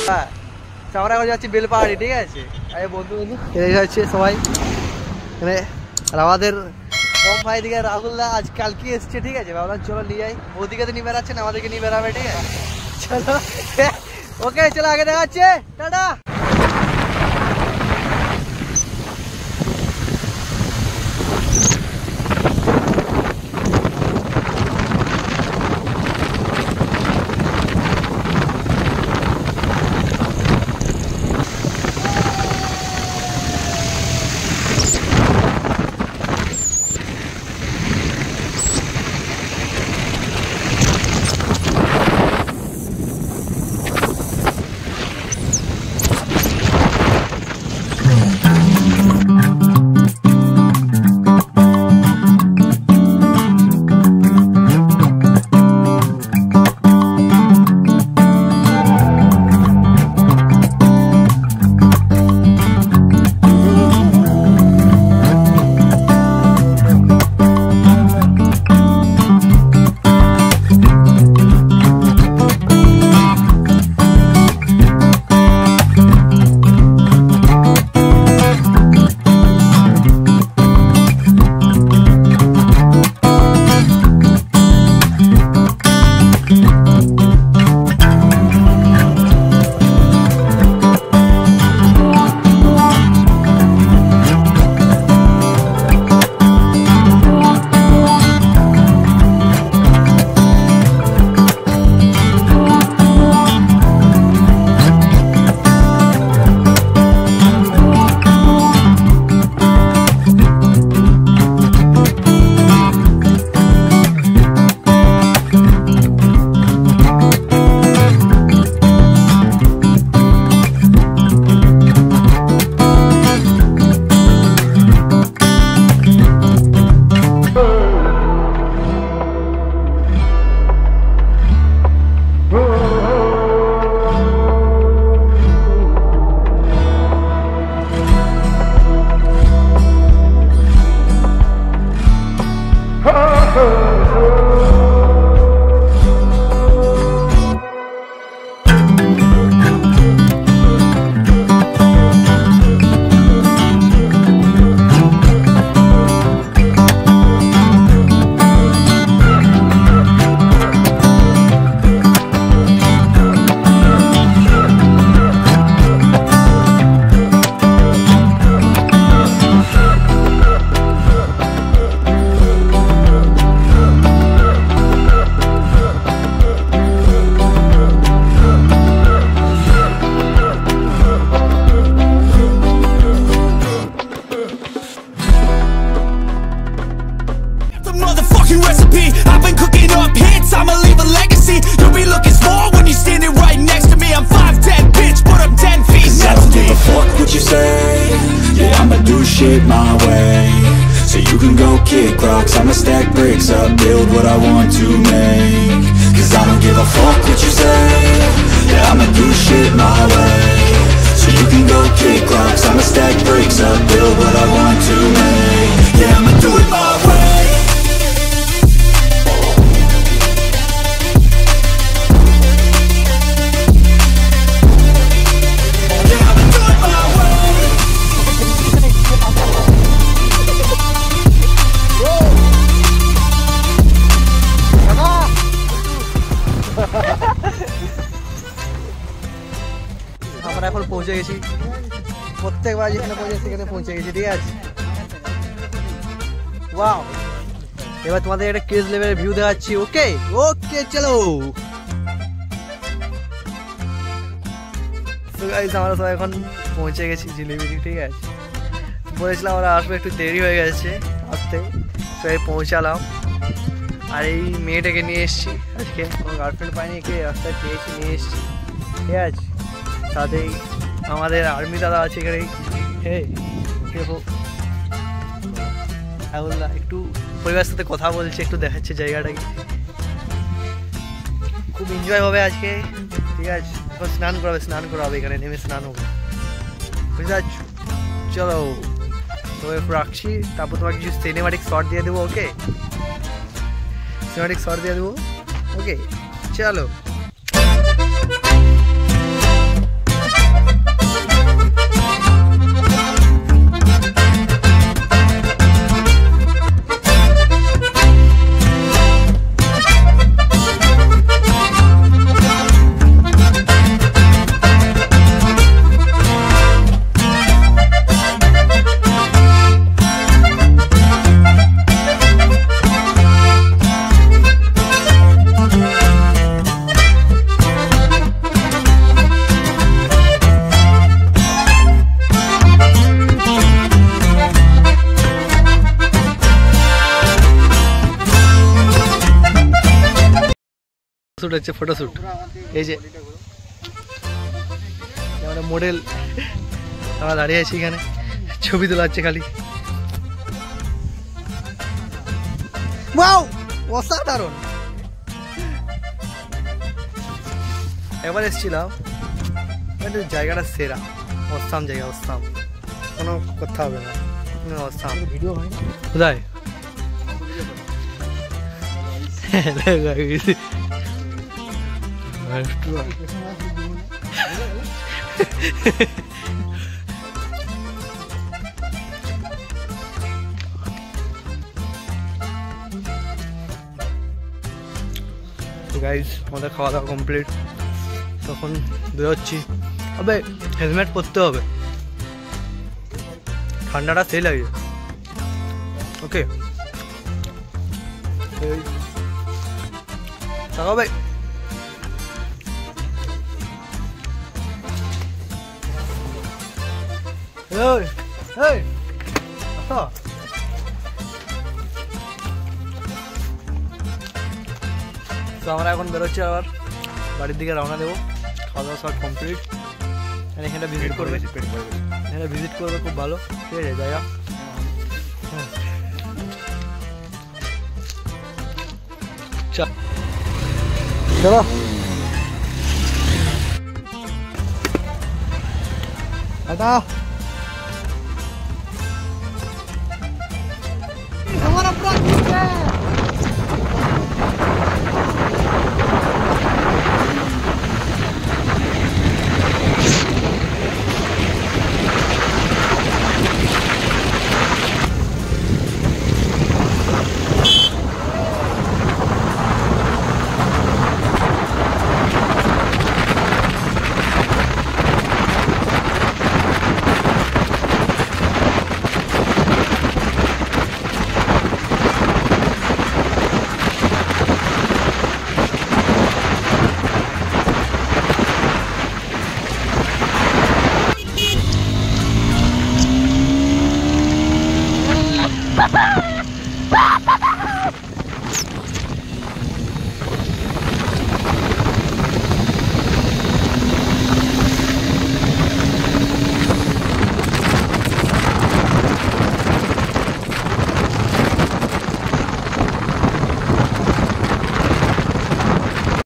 হ্যাঁ আমরা এখন যাচ্ছি বেলপাহাড়ি, ঠিক আছে? আরে বন্ধু বন্ধু এখানে যাচ্ছে সবাই এখানে। আর আমাদের কম ভাই দিকে রাহুলদা আজ কালকে এসছে, ঠিক আছে? ভাবলাম চলো নিয়ে যাই, ওদিকে তো নিয়ে বেড়াচ্ছে না, আমাদেরকে নিয়ে বেড়াবে, ঠিক আছে? চলো ওকে চলো আগে দেখা যাচ্ছে, tata. Shit my way, so you can go kick rocks. I'ma stack bricks up, build what I want to make. Cause I don't give a fuck what you say. Yeah, I'ma do shit my way, so you can go kick rocks. I'ma stack bricks up, build what I want to make. Yeah, I'ma do it my way. আমরা এখন পৌঁছে গেছি, প্রত্যেকবার যেখানে পৌঁছে সেখানে পৌঁছে গেছি, ঠিক আছে? ওয়াও, এবার তোমাদের একটা কেজ লেভেলের ভিউ দেখাচ্ছি। ওকে ওকে চলো। তো গাইস আমরা সবাই এখন পৌঁছে গেছি জিলিপিটি, ঠিক আছে? বলেছিলাম আমরা আসবো, একটু দেরি হয়ে গেছে আসতে, সবাই পৌঁছালাম। আর এই মেয়েটাকে নিয়ে এসেছি আজকে, আমার গার্লফ্রেন্ড পাইনি, একে রাস্তায় পেয়েছি নিয়ে এসেছি, ঠিক আছে? সাথেই আমাদের আর্মি দাদা আছে এখানে। হ্যাঁ একটু পরিবারের সাথে কথা বলছে, একটু দেখাচ্ছে জায়গাটাকে, খুব এনজয় হবে আজকে, ঠিক আছে? এখন স্নান করাবে এখানে নেমে স্নান হবে, বুঝতে পারছো? চলো তো রাখছি, তারপর তোমাকে কিছু সিনেমাটিক শট দিয়ে দেবো। ওকে, সিনেমাটিক শট দিয়ে দেবো। ওকে চলো। ফটোশ্যুট হচ্ছে, ফটোশ্যুট। এই যে আমরা মডেল, আমরা দাঁড়িয়ে আছি এখানে, ছবি তোলা হচ্ছে খালি। ওয়াও, অসাধারণ। এবার এসেছিলাম, জায়গাটা সেরা, অসাম জায়গা, অসাম, কোনো কথা হবে না, অসাম। ভিডিও হয় না কোথায়? গাইজ আমাদের খাওয়া দাওয়া কমপ্লিট, তখন বেরোচ্ছি। আবে হেলমেট পরতে হবে, ঠান্ডাটা সেই লাগে। ওকে তাকাও ভাই। তো আমরা এখন বেরোচ্ছি, আবার বাড়ির দিকে রওনা দেবো। খাওয়া দাওয়া সব কমপ্লিট। এখানে ভিজিট করবে, এখানে ভিজিট করবে, খুব ভালো, ঠিক আছে জায়গা। চলো টাটা। हमारा पूरा Bye-bye.